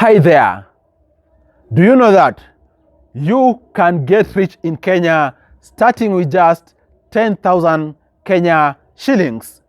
Hi there. Do you know that you can get rich in Kenya starting with just 10,000 Kenya shillings?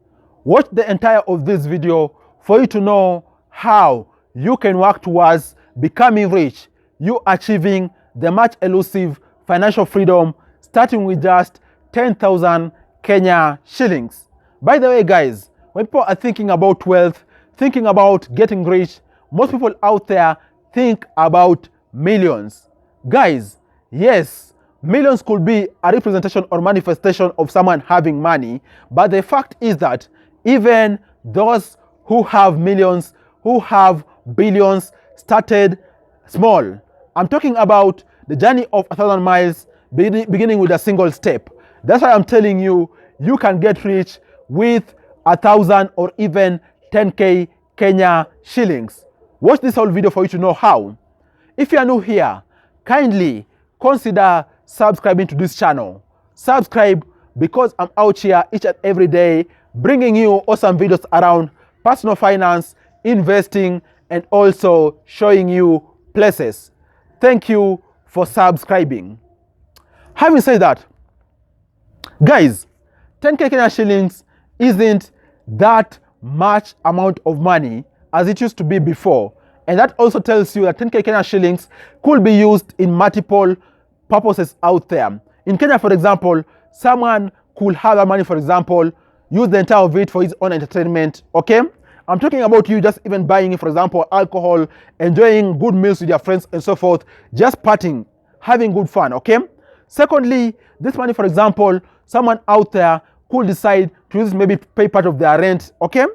Watch the entire of this video for you to know how you can work towards becoming rich, you achieving the much elusive financial freedom starting with just 10,000 Kenya shillings. By the way, guys, when people are thinking about wealth, thinking about getting rich, most people out there think about millions. Guys, yes, millions could be a representation or manifestation of someone having money, but the fact is that even those who have millions, who have billions, started small. I'm talking about the journey of 1,000 miles beginning with a single step. That's why I'm telling you, you can get rich with 1,000 or even 10K Kenya shillings. Watch this whole video for you to know how. If you are new here, kindly consider subscribing to this channel. Subscribe because I'm out here each and every day bringing you awesome videos around personal finance, investing, and also showing you places. Thank you for subscribing. Having said that, guys, 10K Kenya shillings isn't that much amount of money as it used to be before. And that also tells you that 10K Kenya shillings could be used in multiple purposes out there. In Kenya, for example, someone could have that money, for example, use the entire of it for his own entertainment, okay? I'm talking about you just even buying, for example, alcohol, enjoying good meals with your friends and so forth, just partying, having good fun, okay? Secondly, this money, for example, someone out there could decide to use maybe pay part of their rent, okay?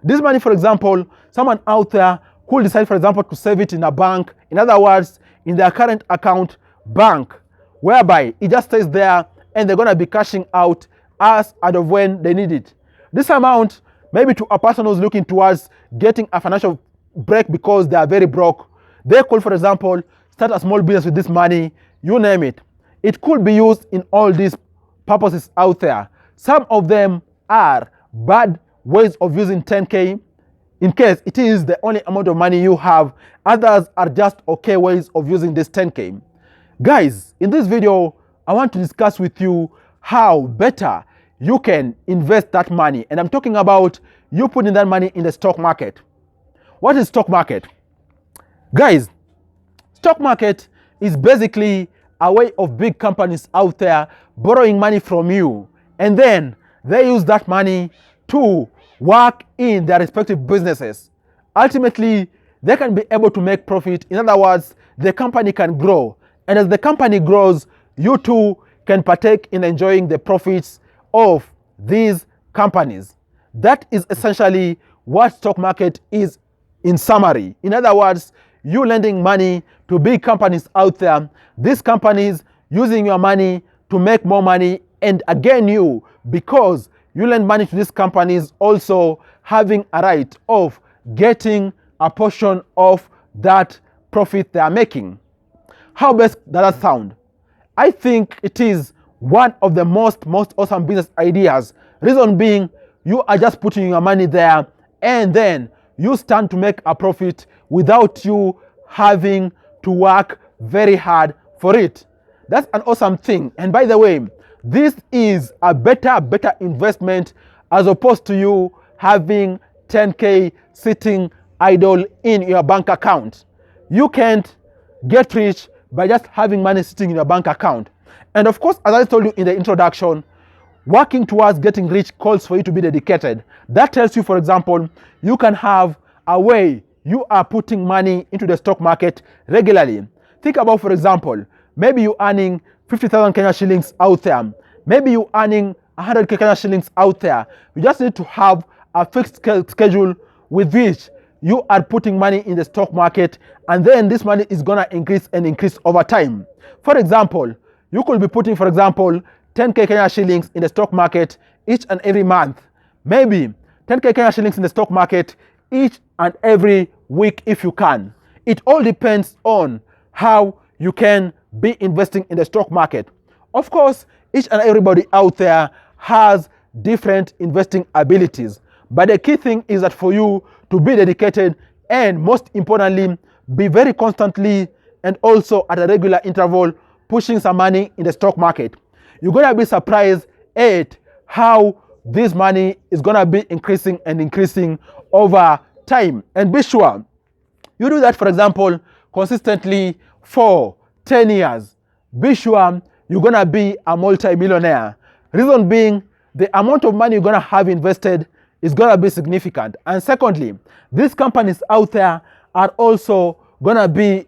This money, for example, someone out there could decide, for example, to save it in a bank. In other words, in their current account bank, whereby it just stays there and they're going to be cashing out as and of when they need it. This amount, maybe to a person who's looking towards getting a financial break because they are very broke, they could, for example, start a small business with this money, you name it. It could be used in all these purposes out there. Some of them are bad ways of using 10K in case it is the only amount of money you have. Others are just okay ways of using this 10K. Guys, in this video, I want to discuss with you how better you can invest that money. And I'm talking about you putting that money in the stock market. What is stock market? Guys, stock market is basically a way of big companies out there borrowing money from you. And then they use that money to work in their respective businesses. Ultimately, they can be able to make profit. In other words, the company can grow. And as the company grows, you too can partake in enjoying the profits of these companies. That is essentially what stock market is in summary. In other words, you lending money to big companies out there, these companies using your money to make more money, and again you, because you lend money to these companies, also having a right of getting a portion of that profit they are making. How best does that sound? I think it is one of the most awesome business ideas. Reason being, you are just putting your money there and then you stand to make a profit without you having to work very hard for it. That's an awesome thing. And by the way, this is a better investment as opposed to you having 10K sitting idle in your bank account. You can't get rich by just having money sitting in your bank account. And of course, as I told you in the introduction, working towards getting rich calls for you to be dedicated. That tells you, for example, you can have a way you are putting money into the stock market regularly. Think about, for example, maybe you're earning 50,000 Kenya shillings out there. Maybe you're earning 100K Kenya shillings out there. You just need to have a fixed schedule with which you are putting money in the stock market, and then this money is going to increase and increase over time. For example, you could be putting, for example, 10K Kenya shillings in the stock market each and every month. Maybe 10K Kenya shillings in the stock market each and every week if you can. It all depends on how you can be investing in the stock market. Of course, each and everybody out there has different investing abilities. But the key thing is that for you to be dedicated and most importantly, be very constantly and also at a regular interval pushing some money in the stock market. You're going to be surprised at how this money is going to be increasing and increasing over time. And be sure you do that, for example, consistently for 10 years. Be sure you're going to be a multi-millionaire. Reason being, the amount of money you're going to have invested is going to be significant. And secondly, these companies out there are also going to be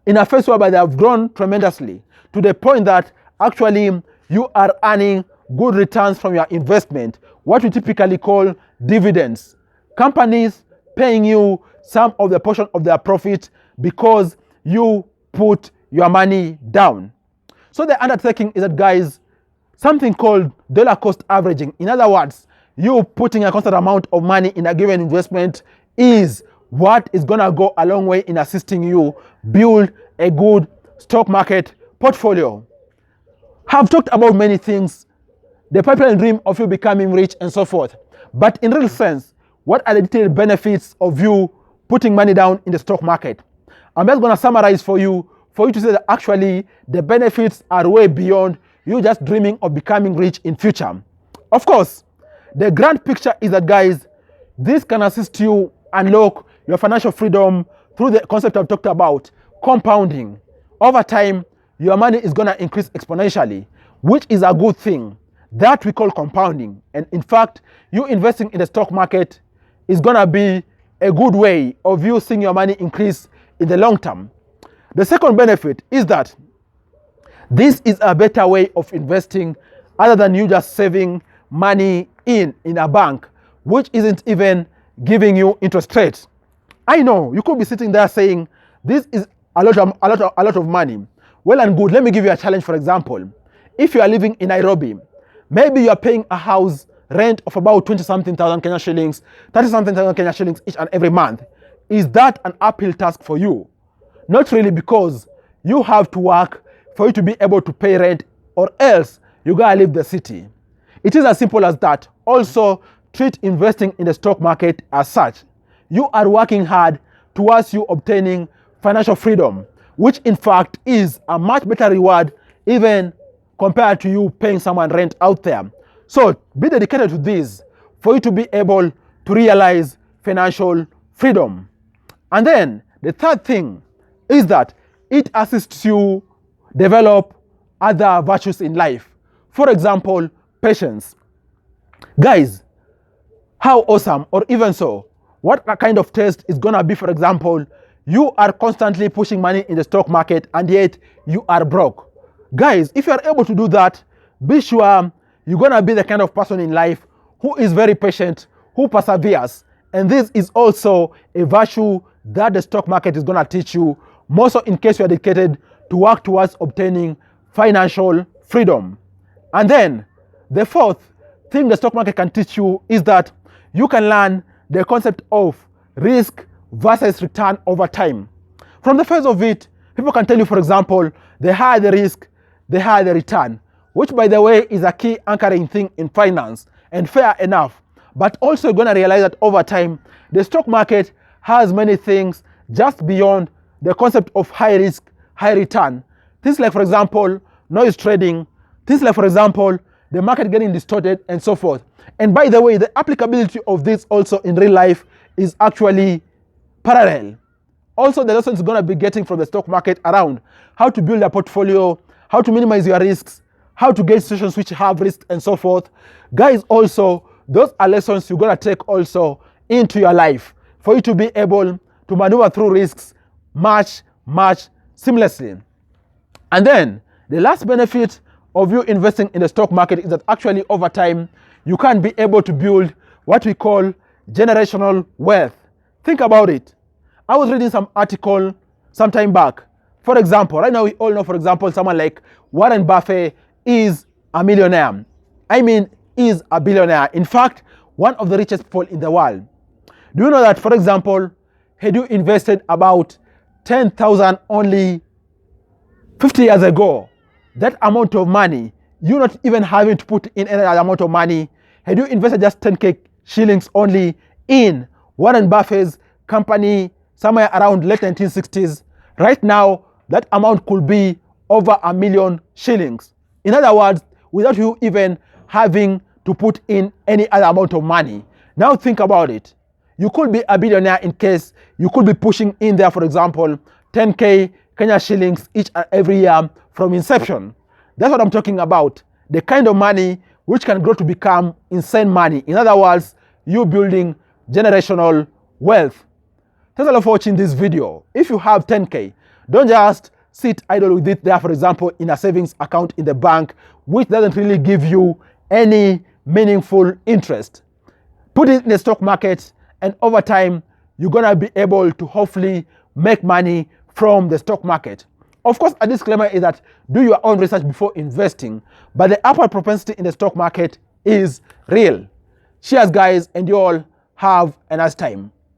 in a phase whereby they have grown tremendously to the point that actually you are earning good returns from your investment, what we typically call dividends. Companies paying you some of the portion of their profit because you put your money down. So the undertaking is that, guys, something called dollar cost averaging. In other words, you putting a constant amount of money in a given investment is what is going to go a long way in assisting you build a good stock market portfolio. I've talked about many things, the pipeline dream of you becoming rich and so forth. But in real sense, what are the detailed benefits of you putting money down in the stock market? I'm just going to summarize for you to say that actually the benefits are way beyond you just dreaming of becoming rich in future. Of course, the grand picture is that, guys, this can assist you unlock your financial freedom through the concept I've talked about, compounding. Over time, your money is going to increase exponentially, which is a good thing. That we call compounding. And in fact, you investing in the stock market is going to be a good way of you seeing your money increase in the long term. The second benefit is that this is a better way of investing other than you just saving money in a bank, which isn't even giving you interest rates. I know you could be sitting there saying this is a lot of money. Well and good. Let me give you a challenge. For example, if you are living in Nairobi, maybe you are paying a house rent of about 20-something thousand Kenya shillings, 30-something thousand Kenya shillings each and every month. Is that an uphill task for you? Not really, because you have to work for you to be able to pay rent, or else you gotta leave the city. It is as simple as that. Also, treat investing in the stock market as such. You are working hard towards you obtaining financial freedom, which in fact is a much better reward even compared to you paying someone rent out there. So be dedicated to this for you to be able to realize financial freedom. And then the third thing is that it assists you develop other virtues in life. For example, patience. Guys, how awesome, or even so, what kind of test is gonna be, for example, you are constantly pushing money in the stock market and yet you are broke. Guys, if you are able to do that, be sure you're gonna be the kind of person in life who is very patient, who perseveres. And this is also a virtue that the stock market is gonna teach you, more so in case you are dedicated to work towards obtaining financial freedom. And then the fourth thing the stock market can teach you is that you can learn the concept of risk versus return over time. From the face of it, people can tell you, for example, the higher the risk, the higher the return, which, by the way, is a key anchoring thing in finance, and fair enough. But also, you're going to realize that over time, the stock market has many things just beyond the concept of high risk, high return. Things like, for example, noise trading, things like, for example, the market getting distorted and so forth. And by the way, the applicability of this also in real life is actually parallel. Also, the lessons you're going to be getting from the stock market around how to build a portfolio, how to minimize your risks, how to get situations which have risk and so forth. Guys, also, those are lessons you're going to take also into your life for you to be able to maneuver through risks much seamlessly. And then the last benefit of you investing in the stock market is that actually over time, you can be able to build what we call generational wealth. Think about it. I was reading some article some time back. For example, right now we all know, for example, someone like Warren Buffett is a millionaire. I mean, is a billionaire. In fact, one of the richest people in the world. Do you know that, for example, had you invested about 10,000 only 50 years ago, that amount of money, you're not even having to put in any other amount of money. Had you invested just 10k shillings only in Warren Buffett's company somewhere around late 1960s, right now that amount could be over 1 million shillings. In other words, without you even having to put in any other amount of money. Now think about it. You could be a billionaire in case you could be pushing in there, for example, 10K Kenya shillings each and every year from inception. That's what I'm talking about. The kind of money which can grow to become insane money. In other words, you building generational wealth. Thanks a lot for watching this video. If you have 10K, don't just sit idle with it there, for example, in a savings account in the bank, which doesn't really give you any meaningful interest. Put it in the stock market, and over time, you're gonna be able to hopefully make money from the stock market. Of course, a disclaimer is that do your own research before investing, but the upward propensity in the stock market is real. Cheers, guys, and you all have a nice time.